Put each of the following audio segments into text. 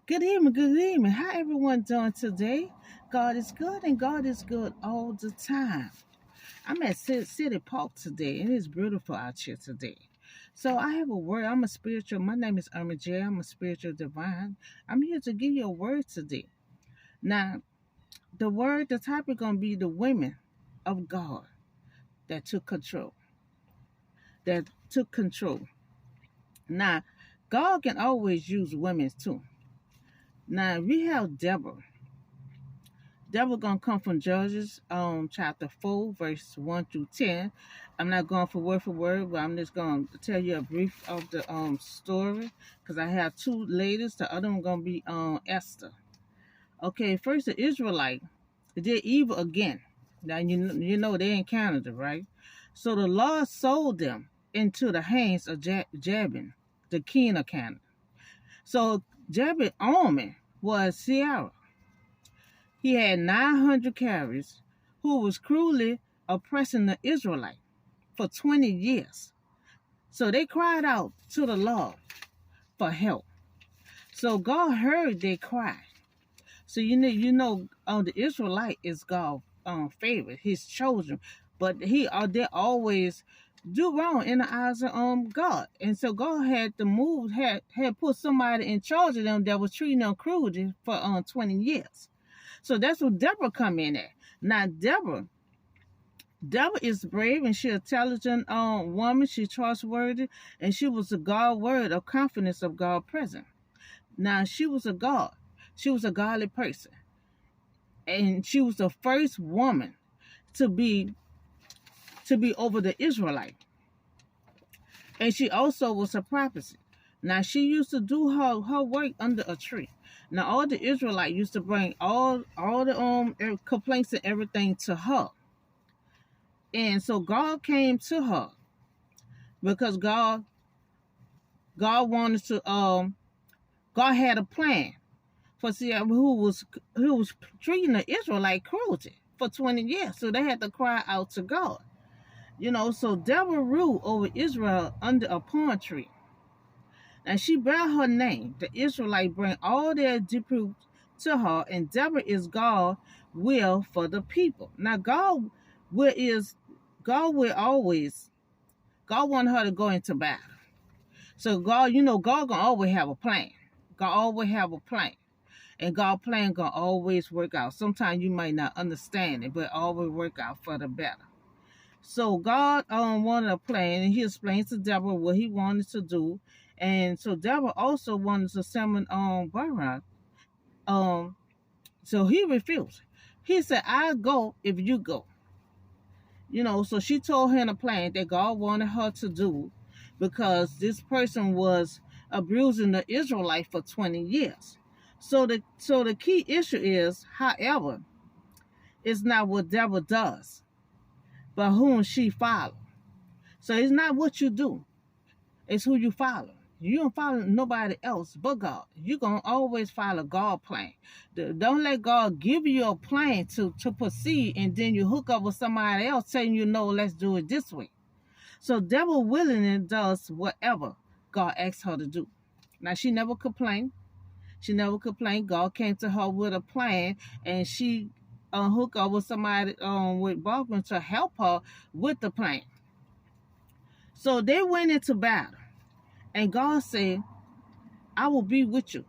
Good evening. How everyone doing today? God is good and God is good all the time. I'm at City Park today and it's beautiful out here today. So I have a word. My name is Irma J. I'm a spiritual divine. I'm here to give you a word today. Now, the topic gonna be the women of God that took control. That took control. Now, God can always use women too. Now we have Deborah. That gonna come from Judges, chapter 4, verse 1 through 10. I'm not going for word, but I'm just gonna tell you a brief of the story because I have two ladies. The other one gonna be Esther. Okay, first the Israelite did evil again. Now you know they in Canada, right? So the Lord sold them into the hands of Jabin, the king of Canada. So Jabin army was Sierra. He had 900 carriers who was cruelly oppressing the Israelites for 20 years. So they cried out to the Lord for help. So God heard their cry. So the Israelite is God's favorite, his chosen, but they always do wrong in the eyes of God. And so God had to move, had put somebody in charge of them that was treating them cruelly for 20 years. So that's what Deborah come in at. Now Deborah is brave and she intelligent woman. She trustworthy and she was a God word of confidence of God present. Now she was a God. She was a godly person. And she was the first woman to be over the Israelite. And she also was a prophet. Now she used to do her work under a tree. Now all the Israelites used to bring all the complaints and everything to her. And so God came to her because God wanted to God had a plan for Sierra who was treating the Israelite cruelty for 20 years. So they had to cry out to God. So Deborah ruled over Israel under a palm tree. And she bear her name. The Israelite bring all their tribute to her, and Deborah is God will for the people. Now God will always God want her to go into battle. So God gonna always have a plan. God always have a plan. And God plan gonna always work out. Sometimes you might not understand it, but always work out for the better. So God wanted a plan, and he explained to Deborah what he wanted to do. And so Deborah also wanted to summon Barak. Um, so he refused. He said, I'll go if you go. So she told him a plan that God wanted her to do because this person was abusing the Israelite for 20 years. So the key issue is, however, it's not what Deborah does, but whom she follows. So it's not what you do, it's who you follow. You don't follow nobody else but God. You're going to always follow God's plan. Don't let God give you a plan to proceed and then you hook up with somebody else saying, let's do it this way. So Deborah willingly does whatever God asks her to do. Now, she never complained. God came to her with a plan and she hooked up with somebody with Barbara to help her with the plan. So they went into battle. And God said, I will be with you.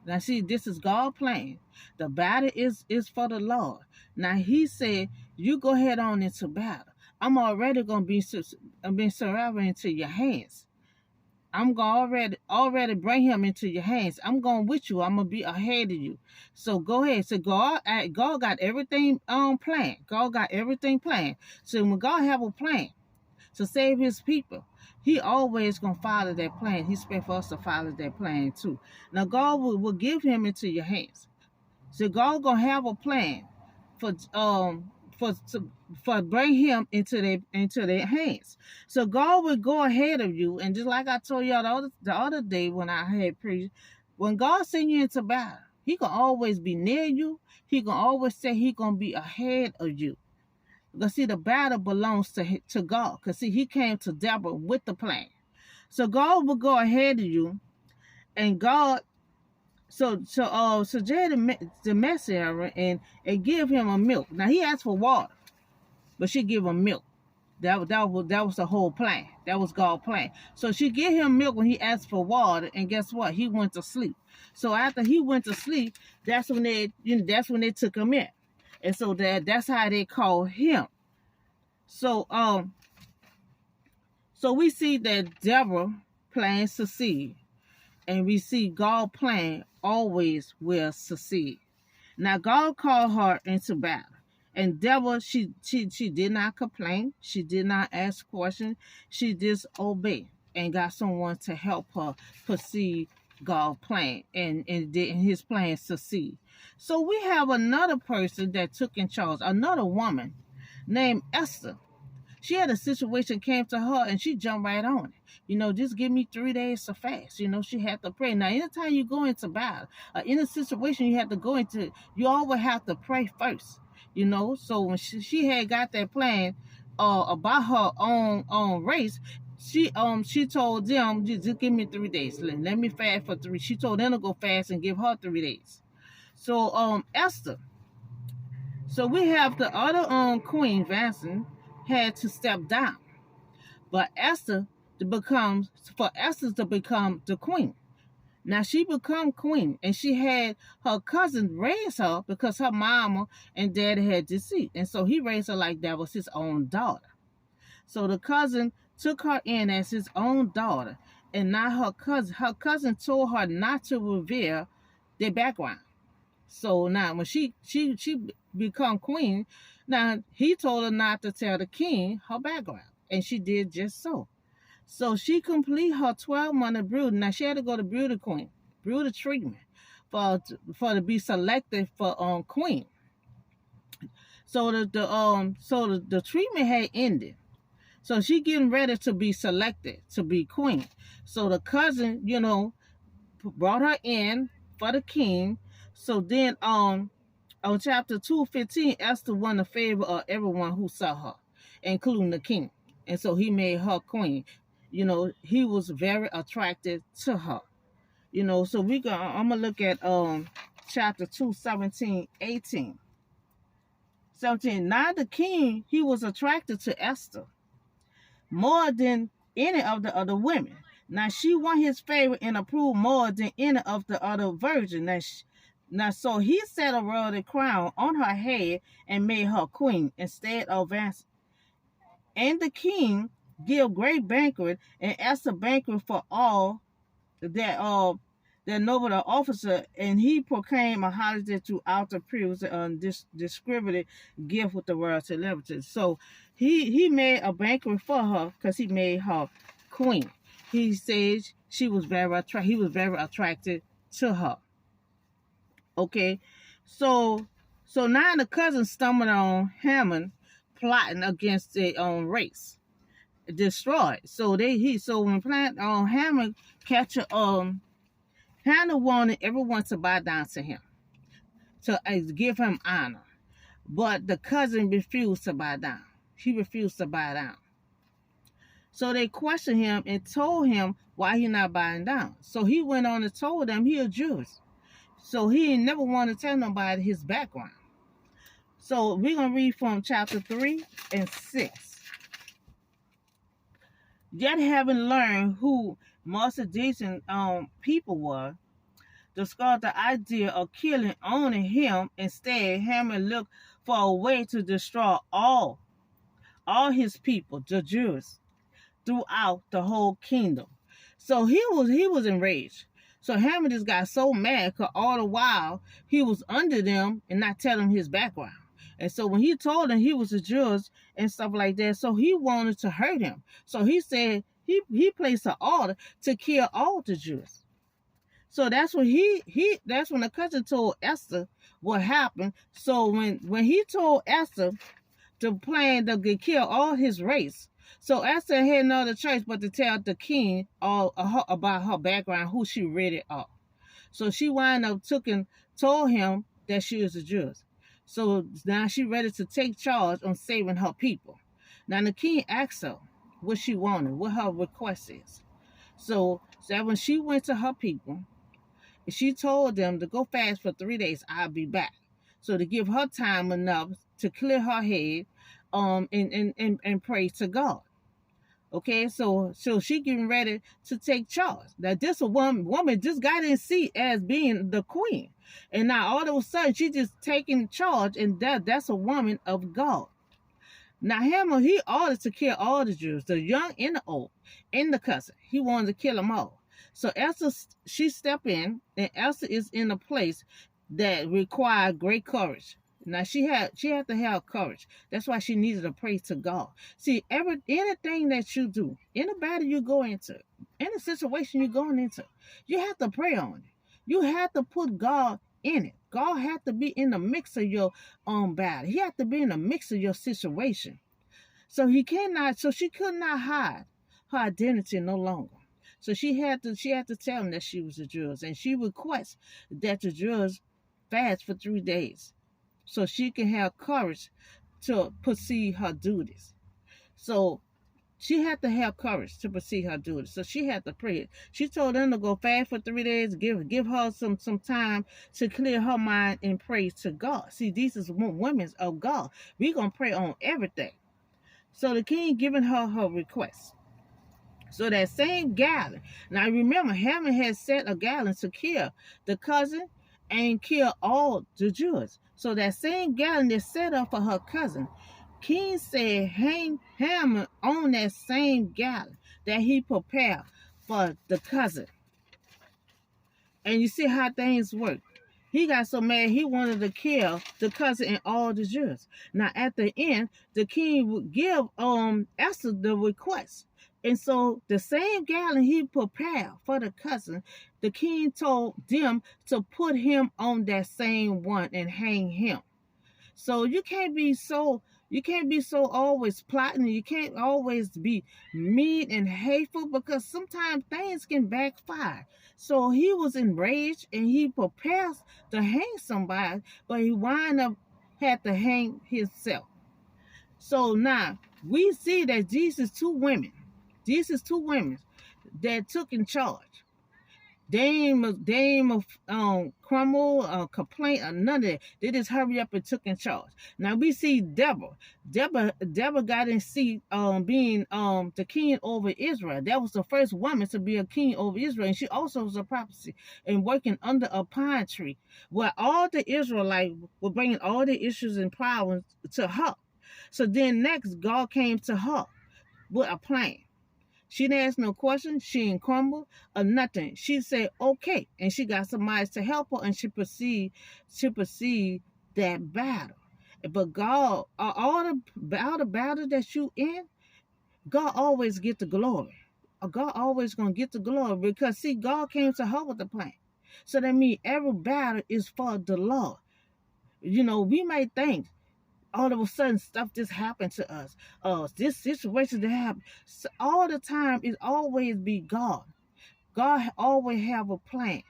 Now see, this is God's plan. The battle is for the Lord. Now he said, you go head on into battle. I'm already going to be surrounded into your hands. I'm going to already bring him into your hands. I'm going with you. I'm going to be ahead of you. So go ahead. So God got everything planned. God got everything planned. So when God have a plan to save his people, he always gonna follow that plan. He expects for us to follow that plan too. Now God will give him into your hands. So God gonna have a plan for bring him into their hands. So God will go ahead of you, and just like I told y'all the other day when I had preached, when God send you into battle, he gonna always be near you. He gonna always say he gonna be ahead of you. Because see, the battle belongs to God. Because see, he came to Deborah with the plan. So God will go ahead of you, and God So Jada the messenger and give him a milk. Now he asked for water, but she give him milk. That was the whole plan. That was God's plan. So she gave him milk when he asked for water, and guess what? He went to sleep. So after he went to sleep, that's when they took him in, and so that's how they call him. So so we see that Deborah plan succeed, and we see God plan always will succeed. Now God called her into battle. And Deborah, she did not complain. She did not ask questions. She just obeyed and got someone to help her proceed God's plan and his plan succeed. So we have another person that took in charge, another woman named Esther. She had a situation came to her and she jumped right on it. Just give me 3 days to fast. She had to pray. Now, anytime you go into battle, in a situation you have to go into, you always have to pray first. So when she had got that plan about her own race, she told them, just give me 3 days. Let me fast for 3. She told them to go fast and give her 3 days. So Esther. So we have the other Queen Vashti had to step down, but Esther to become the queen. Now she become queen, and she had her cousin raise her because her mama and daddy had deceased, and so he raised her like that was his own daughter. So the cousin took her in as his own daughter, and now her cousin told her not to reveal their background. So now when she become queen, now he told her not to tell the king her background, and she did just so. So she completed her 12-month of brooding. Now she had to go to beauty treatment for to be selected for queen. So the treatment had ended. So she getting ready to be selected to be queen. So the cousin, brought her in for the king. So then on chapter 2:15, Esther won the favor of everyone who saw her, including the king. And so he made her queen. He was very attracted to her. So I'm gonna look at chapter 2:17-18. 17. Now the king, he was attracted to Esther more than any of the other women. Now she won his favor and approved more than any of the other virgins. Now so he set a royal crown on her head and made her queen instead of Vashti. And the king gave great banquet and asked a banquet for all that noble officer, and he proclaimed a holiday throughout the period and distributed gift with the royal celebrities. So he made a banquet for her because he made her queen. He says he was very attracted to her. Okay, so now the cousin stumbled on Haman plotting against their own race, destroyed. So when Haman captured Hannah wanted everyone to bow down to him, to give him honor. But the cousin refused to bow down. He refused to bow down. So they questioned him and told him why he not bowing down. So he went on and told them he a Jew. So he never wanted to tell nobody his background. So we're going to read from chapter 3 and 6. Yet having learned who most of these people were, discarded the idea of killing only him. Instead, Haman looked for a way to destroy all his people, the Jews, throughout the whole kingdom. So he was enraged. So Haman just got so mad because all the while he was under them and not telling his background. And so when he told them he was a Jew and stuff like that, so he wanted to hurt him. So he said he placed an order to kill all the Jews. So that's when that's when the cousin told Esther what happened. So when he told Esther to plan to kill all his race, so Esther had no other choice but to tell the king all about her background, who she really are. So she wound up told him that she was a Jew. So now she ready to take charge on saving her people. Now the king asked her what she wanted, what her request is. So when she went to her people She told them to go fast for 3 days. I'll be back. So to give her time enough to clear her head, and pray to God. Okay, so she getting ready to take charge. Now this a woman just got in seat as being the queen, and now all of a sudden she just taking charge, and that's a woman of God. Now Haman, he ordered to kill all the Jews, the young and the old, and the cousin. He wanted to kill them all. So Esther, she stepped in, and Esther is in a place that required great courage. Now she had to have courage. That's why she needed to pray to God. See, anything that you do, any battle you go into, any situation you're going into, you have to pray on it. You have to put God in it. God had to be in the mix of your battle. He had to be in the mix of your situation. So she could not hide her identity no longer. So she had to tell him that she was a Jew, and she requests that the Jews fast for 3 days so she can have courage to proceed her duties. So she had to have courage to proceed her duties. So she had to pray. She told them to go fast for 3 days, give her some time to clear her mind and pray to God. See, these is women of God. We gonna pray on everything. So the king giving her her request. So that same gallon. Now remember, Haman had set a gallon to kill the cousin and kill all the Jews. So that same gallon that set up for her cousin, King said hang Haman on that same gallon that he prepared for the cousin. And you see how things work. He got so mad he wanted to kill the cousin and all the Jews. Now at the end, the king would give Esther the request. And so the same gallon he prepared for the cousin, the king told them to put him on that same one and hang him. So you can't be so always plotting. You can't always be mean and hateful, because sometimes things can backfire. So he was enraged and he prepares to hang somebody, but he wind up had to hang himself. So now we see that these is two women that took in charge. They ain't crumble or complaint or none of that. They just hurry up and took in charge. Now we see Deborah. Deborah got in seat being the king over Israel. That was the first woman to be a king over Israel. And she also was a prophecy and working under a pine tree, where all the Israelites were bringing all the issues and problems to her. So then next, God came to her with a plan. She didn't ask no questions. She didn't crumble or nothing. She said, okay. And she got somebody to help her, and she proceed that battle. But God, all the battle that you in, God always get the glory. God always going to get the glory, because, see, God came to her with the plan. So that means every battle is for the Lord. You know, we may think, all of a sudden stuff just happened to us. This situation that happened. So all the time, it always be God. God always have a plan.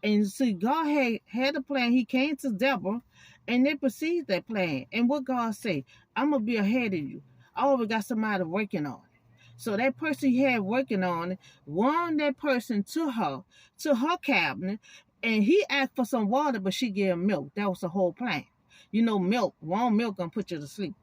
And see, God had a plan. He came to Deborah and they perceived that plan. And what God say, I'm going to be ahead of you. I always got somebody working on it. So that person he had working on it, won that person to her cabinet, and he asked for some water, but she gave him milk. That was the whole plan. You know, warm milk gonna put you to sleep.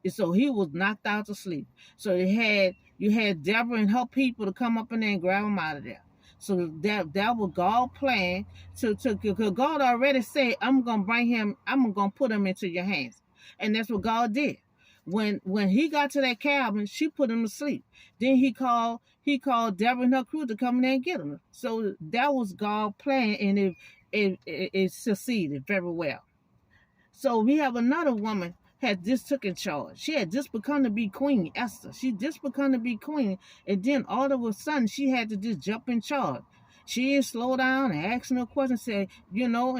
And so he was knocked out to sleep. So you had Deborah and her people to come up in there and grab him out of there. So that was God's plan because God already said, I'm gonna put him into your hands. And that's what God did. When he got to that cabin, she put him to sleep. Then he called Deborah and her crew to come in there and get him. So that was God's plan, and it succeeded very well. So we have another woman had just took in charge. She had just become to be queen, Esther. She just become to be queen, and then all of a sudden she had to just jump in charge. She didn't slow down and ask no questions. Said,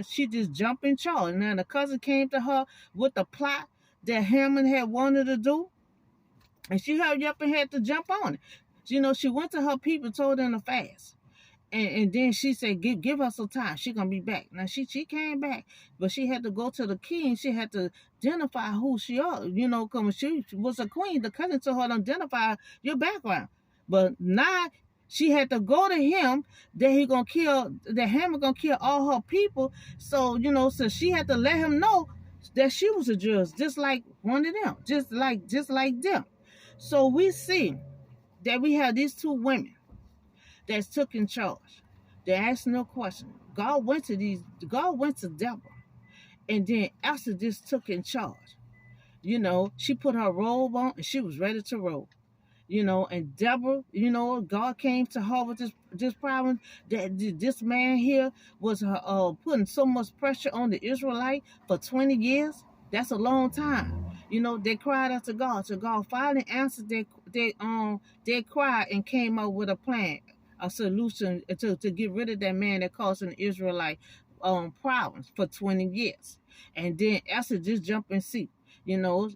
she just jumped in charge. And then the cousin came to her with the plot that Haman had wanted to do, and she hurried up and had to jump on it. She went to her people, told them to fast. And then she said, give her some time. She's going to be back. Now, she came back, but she had to go to the king. She had to identify who she is. Because she was a queen. The cousin told her to identify your background. But now She had to go to him that Haman gonna kill all her people. So, so she had to let him know that she was a Jew, just like one of them, just like them. So we see that we have these two women that took in charge. They asked no question. God went to Deborah, and then Esther just took in charge. She put her robe on and she was ready to roll. And Deborah, God came to her with this problem that this man here was putting so much pressure on the Israelite for 20 years. That's a long time. They cried out to God. So God finally answered their cry and came up with a plan, a solution to get rid of that man that caused an Israelite problems for 20 years. And then Esther just jumped in seat. You know,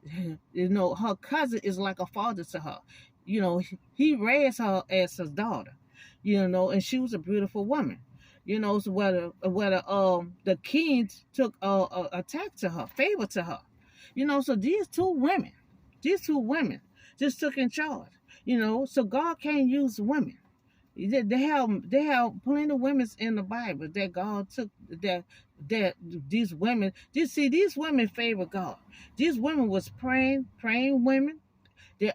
her cousin is like a father to her. He raised her as his daughter. And she was a beautiful woman. So the king took attack to her, favor to her. So these two women just took in charge. So God can't use women. They have plenty of women in the Bible that God took that these women. These women favor God. These women was praying women. They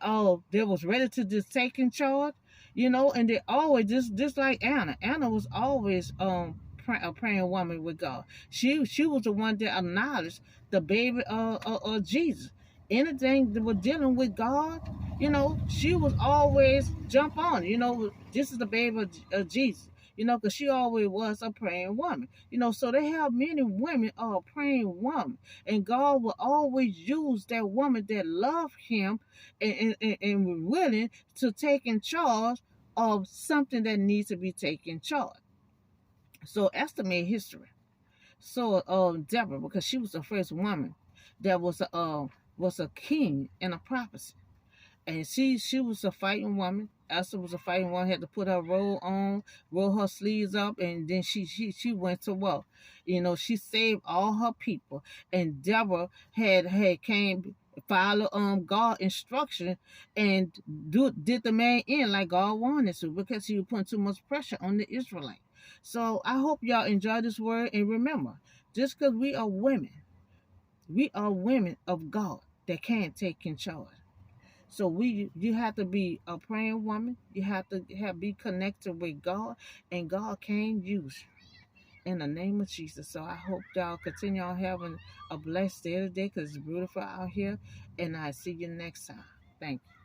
was ready to just take in charge, and they always just like Anna. Anna was always a praying woman with God. She was the one that acknowledged the baby of Jesus. Anything that was dealing with God, she was always jump on. This is the baby of Jesus. Because she always was a praying woman. So they have many women are praying women, and God will always use that woman that love Him and willing to take in charge of something that needs to be taken charge. So Esther made history. So Deborah, because she was the first woman that was a king and a prophet. And she was a fighting woman. Esther was a fighting woman. Had to put her robe on, roll her sleeves up, and then she went to war. She saved all her people. And Deborah had came follow God instruction and did the man in like God wanted to, because he was putting too much pressure on the Israelite. So I hope y'all enjoy this word, and remember, just because we are women of God that can take in charge. So you have to be a praying woman. You have to be connected with God, and God can use you in the name of Jesus. So I hope y'all continue on having a blessed day today, because it's beautiful out here, and I see you next time. Thank you.